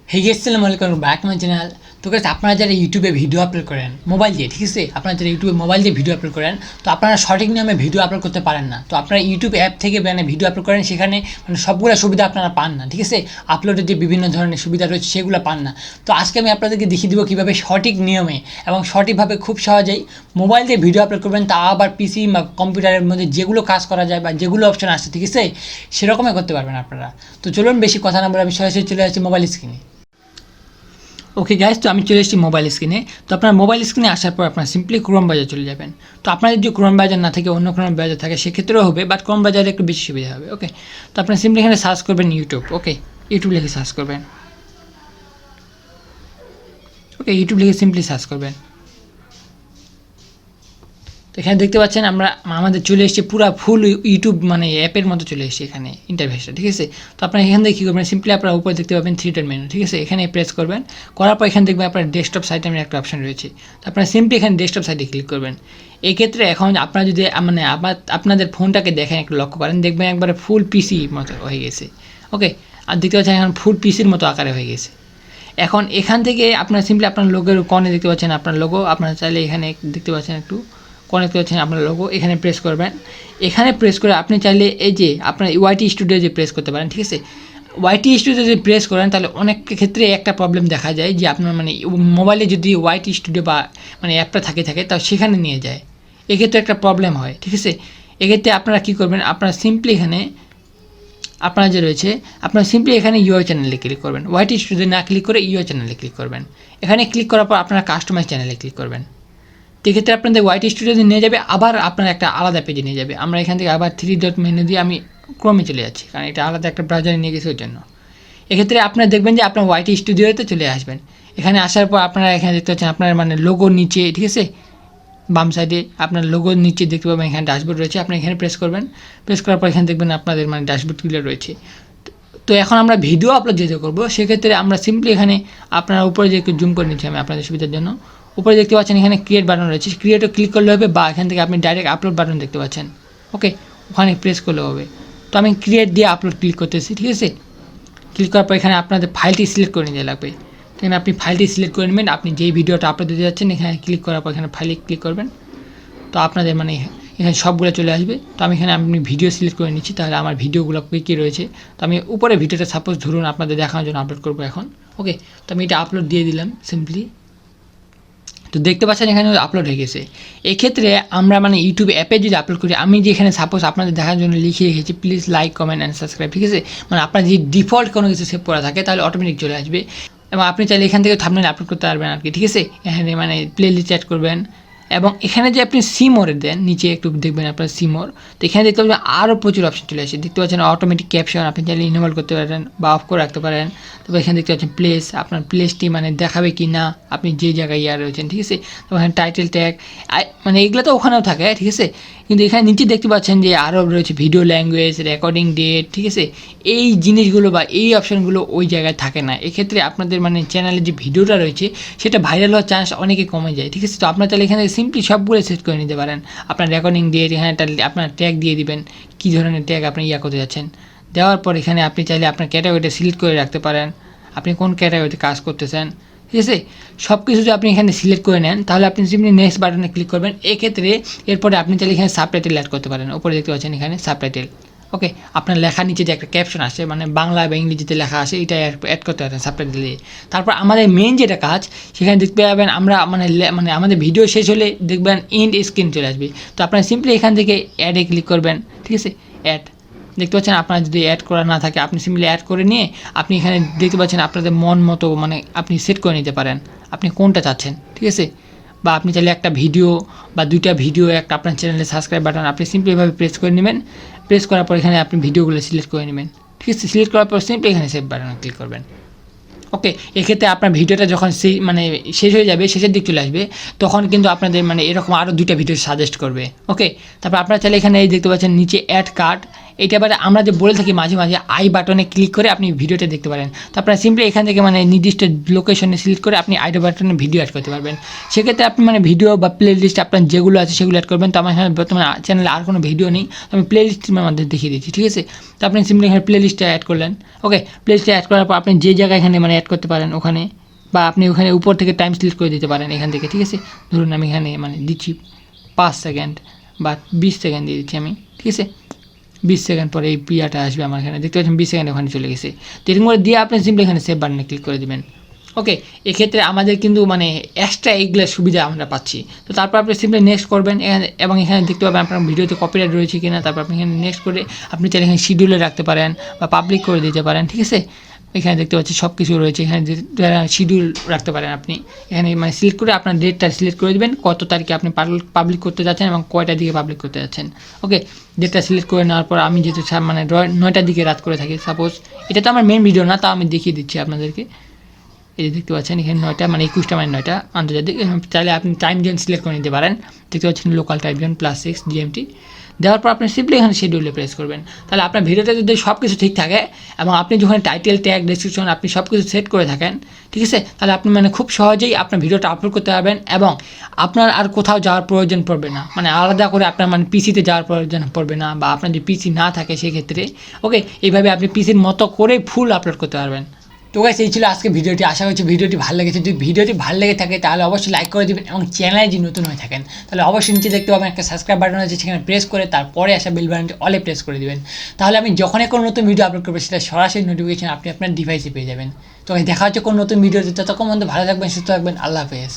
Hey guys अस्सलाम वालेकुम back my channel. तो गाइस আপনারা যারা ইউটিউবে ভিডিও আপলোড করেন মোবাইল দিয়ে, ঠিক আছে, আপনারা যারা ইউটিউবে মোবাইল দিয়ে ভিডিও আপলোড করেন তো আপনারা সঠিক নিয়মে ভিডিও আপলোড করতে পারেন না। তো আপনারা ইউটিউব অ্যাপ থেকে মানে ভিডিও আপলোড করেন, সেখানে মানে সবগুলো সুবিধা আপনারা পান না, ঠিক আছে। আপলোডের যে বিভিন্ন ধরনের সুবিধা রয়েছে সেগুলো পান না। তো আজকে আমি আপনাদেরকে দেখিয়ে দিব কীভাবে সঠিক নিয়মে এবং সঠিকভাবে খুব সহজেই মোবাইল দিয়ে ভিডিও আপলোড করবেন, তা আবার পিসি বা কম্পিউটারের মধ্যে যেগুলো কাজ করা যায় বা যেগুলো অপশন আছে, ঠিক আছে, সেরকমই করতে পারবেন আপনারা। তো চলুন বেশি কথা না বলে আমি সরাসরি চলে আসছি মোবাইল স্ক্রিনে। ওকে গাইস, তো আমি চলে এসেছি মোবাইল স্ক্রিনে। তো আপনার মোবাইল স্ক্রিনে আসার পর আপনার সিম্পলি ক্রোম ব্রাউজার চলে যাবেন। তো আপনার যদি ক্রোম ব্রাউজার না থাকে, অন্য ক্রোম ব্রাউজার থাকে, সেক্ষেত্রেও হবে, বাট ক্রোম ব্রাউজারে একটু বেশি সুবিধা হবে। ওকে, তো আপনার সিম্পলি এখানে সার্চ করবেন ইউটিউব। ওকে, ইউটিউব লিখে সার্চ করবেন। ওকে, ইউটিউব লিখে সিম্পলি সার্চ করবেন। তো এখানে দেখতে পাচ্ছেন আমরা আমাদের চলে এসেছে পুরো ফুল ইউটিউব মানে অ্যাপের মতো চলে এসেছে এখানে ইন্টারফেসটা, ঠিক আছে। তো আপনারা এখান থেকে কী করবেন, সিম্পলি আপনারা উপরে দেখতে পাবেন থ্রি ডট মেনু, ঠিক আছে, এখানে প্রেস করবেন। করার পর এখানে দেখবেন আপনার ডেস্কটপ সাইটে আমার একটা অপশন রয়েছে। তো আপনারা সিম্পলি এখানে ডেস্কটপ সাইটে ক্লিক করবেন। এক্ষেত্রে এখন আপনারা যদি মানে আবার আপনাদের ফোনটাকে দেখেন, একটু লক্ষ্য করেন, দেখবেন একবারে ফুল পিসি মতো হয়ে গেছে। ওকে, আর দেখতে পাচ্ছেন এখন ফুল পিসির মতো আকারে হয়ে গেছে। এখন এখান থেকে আপনারা সিম্পলি আপনার লোগোর কর্নে দেখতে পাচ্ছেন আপনার লোগো, আপনারা চাইলে এখানে দেখতে পাচ্ছেন একটু কনেক্ট করছেন আপনার লোগো, এখানে প্রেস করবেন। এখানে প্রেস করে আপনি চাইলে এই যে আপনার ওয়াইটি স্টুডিও যে প্রেস করতে পারেন, ঠিক আছে। ওয়াইটি স্টুডিও যদি প্রেস করেন তাহলে অনেক ক্ষেত্রে একটা প্রবলেম দেখা যায় যে আপনার মানে মোবাইলে যদি ওয়াইটি স্টুডিও বা মানে অ্যাপটা থাকে তাও সেখানে নিয়ে যায়, এক্ষেত্রে একটা প্রবলেম হয়, ঠিক আছে। এক্ষেত্রে আপনারা কী করবেন, আপনারা সিম্পলি এখানে আপনার যে রয়েছে আপনারা সিম্পলি এখানে ইউআই চ্যানেলে ক্লিক করবেন। ওয়াইটি স্টুডিও না ক্লিক করে ইউআই চ্যানেলে ক্লিক করবেন। এখানে ক্লিক করার পর আপনারা কাস্টমাইজ চ্যানেলে ক্লিক করবেন। সেক্ষেত্রে আপনাদের ওয়াইটি স্টুডিওতে নিয়ে যাবে, আবার আপনার একটা আলাদা পেজে নিয়ে যাবে। আমরা এখান থেকে আবার থ্রি ডট মেনু দিয়ে আমি ক্রমে চলে যাচ্ছি, কারণ এটা আলাদা একটা ব্রাউজারে নিয়ে গেছে ওই জন্য। এক্ষেত্রে আপনারা দেখবেন যে আপনার ওয়াইটি স্টুডিওতে চলে আসবেন। এখানে আসার পর আপনারা এখানে দেখতে পাচ্ছেন আপনার মানে লোগোর নিচে, ঠিক আছে, বাম সাইডে আপনার লোগোর নিচে দেখতে পাবেন এখানে ড্যাশবোর্ড রয়েছে। আপনি এখানে প্রেস করবেন। প্রেস করার পর এখানে দেখবেন আপনাদের মানে ড্যাশবোর্ডগুলো রয়েছে। তো এখন আমরা ভিডিও আপলোড যেতে করবো, সেক্ষেত্রে আমরা সিম্পলি এখানে আপনার উপরে যে একটু জুম করে নিচ্ছি আমি আপনাদের সুবিধার জন্য। উপরে দেখতে পাচ্ছেন এখানে ক্রিয়েট বাটন রয়েছে, ক্রিয়েটও ক্লিক করলে হবে, বা এখান থেকে আপনি ডাইরেক্ট আপলোড বাটন দেখতে পাচ্ছেন। ওকে, ওখানে প্রেস করলে হবে। তো আমি ক্রিয়েট দিয়ে আপলোড ক্লিক করতেছি, ঠিক আছে। ক্লিক করার পর এখানে আপনাদের ফাইলটি সিলেক্ট করে নিতে লাগবে। এখানে আপনি ফাইলটি সিলেক্ট করে নেবেন। আপনি যেই ভিডিওটা আপলোড দিতে যাচ্ছেন এখানে ক্লিক করার পর এখানে ফাইলে ক্লিক করবেন। তো আপনাদের মানে এখানে সবগুলো চলে আসবে। তো আমি এখানে আপনি ভিডিও সিলেক্ট করে নিচ্ছি, তাহলে আমার ভিডিওগুলো কী রয়েছে। তো আমি উপরে ভিডিওটা সাপোজ ধরুন আপনাদের দেখানোর জন্য আপলোড করবো এখন। ওকে, তো আমি এটা আপলোড দিয়ে দিলাম সিম্পলি। তো দেখতে পাচ্ছেন এখানে আপলোড হয়ে গেছে। এক্ষেত্রে আমরা মানে ইউটিউব অ্যাপে যদি আপলোড করি, আমি যে এখানে সাপোজ আপনাদের দেখার জন্য লিখে রেখেছি please like comment and subscribe, ঠিক আছে, মানে আপনার যদি ডিফল্ট কোনো কিছু সেভ করা থাকে তাহলে অটোমেটিক চলে আসবে। এবং আপনি চাইলে এখান থেকে থাম্বনেল আপলোড করতে পারবেন আর কি, ঠিক আছে। এখানে মানে প্লে লিস্ট অ্যাড করবেন। এবং এখানে যে আপনি সিমোরে দেন, নিচে একটু দেখবেন আপনার সিমোর, তো এখানে দেখতে পাবেন আরও প্রচুর অপশন চলে আসে। দেখতে পাচ্ছেন অটোমেটিক ক্যাপশন, আপনি চাইলে ইনেবল করতে পারেন বা অফ করে রাখতে পারেন। তারপর এখানে দেখতে পাচ্ছেন প্লেস, আপনার প্লেসটি মানে দেখাবে কি না আপনি যে জায়গায় রয়েছেন, ঠিক আছে। তো এখানে টাইটেল ট্যাগ মানে এগুলো তো ওখানেও থাকে, ঠিক আছে, কিন্তু এখানে নিচে দেখতে পাচ্ছেন যে আরও রয়েছে ভিডিও ল্যাঙ্গুয়েজ, রেকর্ডিং ডেট, ঠিক আছে। এই জিনিসগুলো বা এই অপশানগুলো ওই জায়গায় থাকে না। এক্ষেত্রে আপনাদের মানে চ্যানেলে যে ভিডিওটা রয়েছে সেটা ভাইরাল হওয়ার চান্স অনেকে কমে যায়, ঠিক আছে। তো আপনার তাহলে এখানে সিম্পলি সবগুলো সেট করে নিতে পারেন। আপনার রেকর্ডিং ডেট, এখানে আপনার ট্যাগ দিয়ে দিবেন, কী ধরনের ট্যাগ আপনি করতে যাচ্ছেন। দেওয়ার পর এখানে আপনি চাইলে আপনার ক্যাটাগরিটা সিলেক্ট করে রাখতে পারেন, আপনি কোন ক্যাটাগরিতে কাজ করতেছেন, ঠিক আছে। সব কিছু যদি আপনি এখানে সিলেক্ট করে নেন তাহলে আপনি সিম্পলি নেক্সট বাটনে ক্লিক করবেন। এক্ষেত্রে এরপরে আপনি চাইলে এখানে সাবটাইটেল অ্যাড করতে পারেন। উপরে দেখতে পাচ্ছেন এখানে সাবটাইটেল। ওকে, আপনার লেখার নিচে যে একটা ক্যাপশন আসে মানে বাংলা বা ইংরেজিতে লেখা আসে, এটা অ্যাড করতে পারেন সাবটাইটেল দিয়ে। তারপর আমাদের মেন যেটা কাজ, সেখানে দেখতে পাবেন আমরা মানে আমাদের ভিডিও শেষ হলে দেখবেন এন্ড স্ক্রিন চলে আসবে। তো আপনারা সিম্পলি এখান থেকে অ্যাডে ক্লিক করবেন, ঠিক আছে। অ্যাড দেখতে পাচ্ছেন, আপনার যদি অ্যাড করা না থাকে আপনি সিম্পলি অ্যাড করে নিয়ে আপনি এখানে দেখতে পাচ্ছেন আপনাদের মন মতো মানে আপনি সেট করে নিতে পারেন আপনি কোনটা চাচ্ছেন, ঠিক আছে। বা আপনি চাইলে একটা ভিডিও বা দুইটা ভিডিও একটা আপনার চ্যানেলে সাবস্ক্রাইব বাটন আপনি সিম্পলি এভাবে প্রেস করে নেবেন। প্রেস করার পর এখানে আপনি ভিডিওগুলো সিলেক্ট করে নেবেন, ঠিক আছে। সিলেক্ট করার পর সিম্পলি এখানে সেভ বাটনে ক্লিক করবেন। ওকে, এক্ষেত্রে আপনার ভিডিওটা যখন মানে শেষ হয়ে যাবে, শেষের দিক চলে আসবে, তখন কিন্তু আপনাদের মানে এরকম আরও দুইটা ভিডিও সাজেস্ট করবে। ওকে, তারপর আপনারা চাইলে এখানে এই দেখতে পাচ্ছেন নিচে অ্যাড কার্ড, এটা এবারে আমরা যে বলে থাকি মাঝে মাঝে আই বাটনে ক্লিক করে আপনি ভিডিওটা দেখতে পারেন। তো আপনারা সিম্পলি এখান থেকে মানে নির্দিষ্ট লোকেশনে সিলেক্ট করে আপনি আই বাটনে ভিডিও অ্যাড করতে পারবেন। সেক্ষেত্রে আপনি মানে ভিডিও বা প্লে লিস্ট আপনার যেগুলো আছে সেগুলো অ্যাড করবেন। তো আমার এখানে বর্তমানে চ্যানেলে আর কোনো ভিডিও নেই, তো আমি প্লে লিস্টের মধ্যে দেখিয়ে দিচ্ছি, ঠিক আছে। তো আপনি সিম্পলি এখানে প্লে লিস্টটা অ্যাড করলেন। ওকে, প্লে লিস্টে অ্যাড করার পর আপনি যে জায়গায় এখানে মানে অ্যাড করতে পারেন ওখানে, বা আপনি ওখানে উপর থেকে টাইম সিলেক্ট করে দিতে পারেন এখান থেকে, ঠিক আছে। ধরুন আমি এখানে মানে দিচ্ছি 5 সেকেন্ড বা 20 সেকেন্ড দিয়ে দিচ্ছি আমি, ঠিক আছে। 20 সেকেন্ড পরে এই পিয়াটা আসবে আমার এখানে, দেখতে পাচ্ছেন 20 সেকেন্ড ওখানে চলে গেছে। তো এরকম করে দিয়ে আপনি সিম্পলি এখানে সেভ বাটনে ক্লিক করে দেবেন। ওকে, এক্ষেত্রে আমাদের কিন্তু মানে এক্সট্রা এইগুলো সুবিধা আমরা পাচ্ছি। তো তারপর আপনি সিম্পলি নেক্সট করবেন এবং এখানে দেখতে পাবেন আপনার ভিডিওতে কপিরাইট রয়েছে কিনা। তারপর আপনি এখানে নেক্সট করে আপনি চাইলে এখানে শিডিউলে রাখতে পারেন বা পাবলিক করে দিতে পারেন, ঠিক আছে। এখানে দেখতে পাচ্ছি সব কিছু রয়েছে, এখানে শিডিউল রাখতে পারেন আপনি। এখানে মানে সিলেক্ট করে আপনার ডেটটা সিলেক্ট করে দেবেন, কত তারিখে আপনি পাবলিক করতে যাচ্ছেন এবং কয়টার দিকে পাবলিক করতে যাচ্ছেন। ওকে, ডেটটা সিলেক্ট করে নেওয়ার পর আমি যেহেতু মানে 9টার দিকে রাত করে থাকি সাপোজ, এটা তো আমার মেন ভিডিও না, তা আমি দেখিয়ে দিচ্ছি আপনাদেরকে। এই যে দেখতে পাচ্ছেন এখানে 9টা মানে 21টা মানে 9টা আন্তর্জাতিক। চাইলে আপনি টাইম জোন সিলেক্ট করে নিতে পারেন, দেখতে পাচ্ছেন লোকাল টাইম জোন +6 GMT। দেওয়ার পর আপনি সিম্পলি এখানে শিডিউলে প্রেস করবেন। তাহলে আপনার ভিডিওটা যদি সব কিছু ঠিক থাকে এবং আপনি যখন টাইটেল ট্যাগ ডেসক্রিপশন আপনি সব কিছু সেট করে থাকেন, ঠিক আছে, তাহলে আপনি মানে খুব সহজেই আপনার ভিডিওটা আপলোড করতে পারবেন এবং আপনার আর কোথাও যাওয়ার প্রয়োজন পড়বে না, মানে আলাদা করে আপনার মানে পিসিতে যাওয়ার প্রয়োজন পড়বে না, বা আপনার যদি পিসি না থাকে সেক্ষেত্রে ওকে এইভাবে আপনি পিসির মতো করে ফুল আপলোড করতে পারবেন। তো গাইস এই ছিল আজকে ভিডিওটি, আশা করছি ভিডিওটি ভালো লেগেছে। যদি ভিডিওটি ভালো লেগে থাকে তাহলে অবশ্যই লাইক করে দিবেন এবং চ্যানেলে যদি নতুন হয়ে থাকেন তাহলে অবশ্যই নিচে দেখতে পাবেন একটা সাবস্ক্রাইব বাটন আছে, সেখানে প্রেস করে তারপরে আসা বেল বাটনটি অলে প্রেস করে দিবেন। তাহলে আমি যখনই কোনো নতুন ভিডিও আপলোড করবো সেটা সরাসরি নোটিফিকেশন আপনি আপনার ডিভাইসে পেয়ে যাবেন। তো দেখা হচ্ছে কোনো নতুন ভিডিওতে, ততক্ষণ পর্যন্ত ভালো থাকবেন, সুস্থ থাকবেন, আল্লাহ হাফেজ।